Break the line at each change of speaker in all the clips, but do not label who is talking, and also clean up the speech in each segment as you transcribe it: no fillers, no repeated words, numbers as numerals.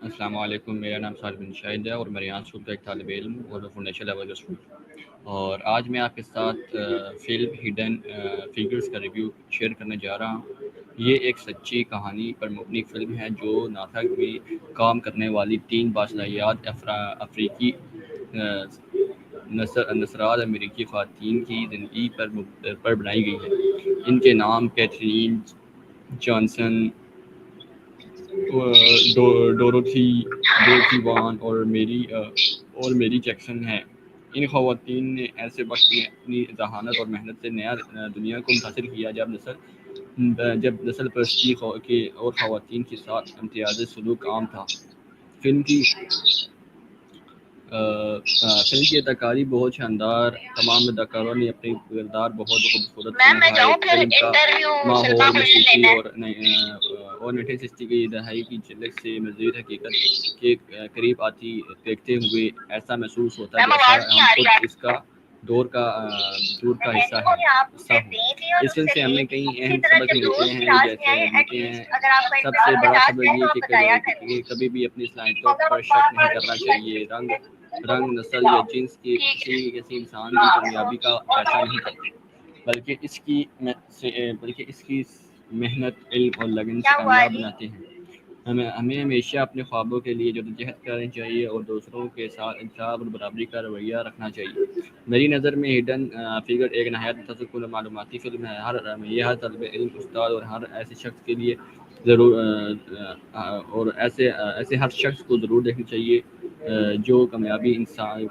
السلام علیکم، میرا نام صالح بن شاہد ہے اور میں ریان اسکول کا ایک طالب علم اور فاؤنڈیشن لیول اسکول، اور آج میں آپ کے ساتھ فلم ہڈن فگرز کا ریویو شیئر کرنے جا رہا ہوں۔ یہ ایک سچی کہانی پر مبنی فلم ہے جو ناسا میں کام کرنے والی 3 باصلاحیت افریقی نژاد امریکی خواتین کی زندگی پر بنائی گئی ہے۔ ان کے نام کیتھرین جانسن، ڈوروتھی وان اور میری جیکسن ہیں۔ ان خواتین نے ایسے وقت میں اپنی ذہانت اور محنت سے نیا دنیا کو متاثر کیا جب نسل پرستی اور خواتین کے ساتھ امتیازی سلوک عام تھا۔ فلم کی اداکاری بہت شاندار، تمام اداکاروں نے اپنے کردار بہت خوبصورت سے نبھائے۔ فلم کا ماحول موسیقی اور 1960 کی دہائی کی جھلک سے مزید حقیقت کے قریب آتی دیکھتے ہوئے ایسا محسوس ہوتا ہے جیسا ہم خود اس کا دور کا حصہ ہوں۔ اس فلم سے ہمیں کئی اہم سبق ملتے ہیں۔ سب سے بڑا سبق یہ کہ کبھی بھی اپنی صلاحیتوں پر شک نہیں کرنا چاہیے۔ رنگ، نسل یا جنس کی کسی انسان کی کامیابی کا فیصلہ نہیں کرتے، بلکہ اس کی محنت، علم اور لگن سے کامیاب بناتے ہیں۔ ہمیں ہمیشہ اپنے خوابوں کے لیے جدوجہد کرنی چاہیے اور دوسروں کے ساتھ انصاف اور برابری کا رویہ رکھنا چاہیے۔ میری نظر میں ہڈن فگر ایک نہایت متاثر کن معلوماتی فلم ہے۔ یہ ہر طالب علم، استاد اور ہر ایسے شخص کے لیے ایسے ہر شخص کو ضرور دیکھنی چاہیے جو کامیابی،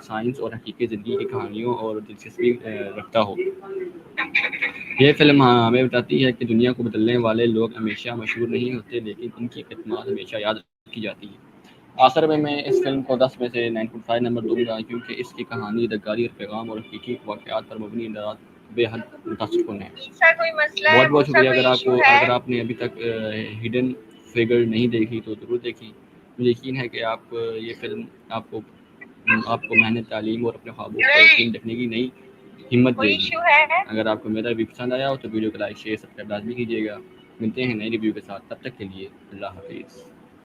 سائنس اور حقیقی زندگی کی کہانیوں اور دلچسپی رکھتا ہو۔ یہ فلم ہمیں بتاتی ہے کہ دنیا کو بدلنے والے لوگ ہمیشہ مشہور نہیں ہوتے، لیکن ان کی خدمات ہمیشہ یاد رکھی جاتی ہے۔ آخر میں اس فلم کو 10 میں سے 9.5 نمبر دوں گا، کیونکہ اس کی کہانی، اداکاری اور پیغام اور حقیقی واقعات پر مبنی انداز بے حد متاثر کن ہے۔ بہت بہت شکریہ۔ اگر آپ نے ابھی تک ہڈن فگر نہیں دیکھی تو ضرور دیکھیں۔ مجھے یقین ہے کہ یہ فلم آپ کو محنت، تعلیم اور اپنے خوابوں کو یقین رکھنے کی نئی ہمت دے گی۔ اگر آپ کو میرا ریویو پسند آیا ہو تو ویڈیو کو لائک، شیئر، سبسکرائب لازمی کیجیے گا۔ ملتے ہیں نئے ریویو کے ساتھ، تب تک کے لیے اللہ حافظ۔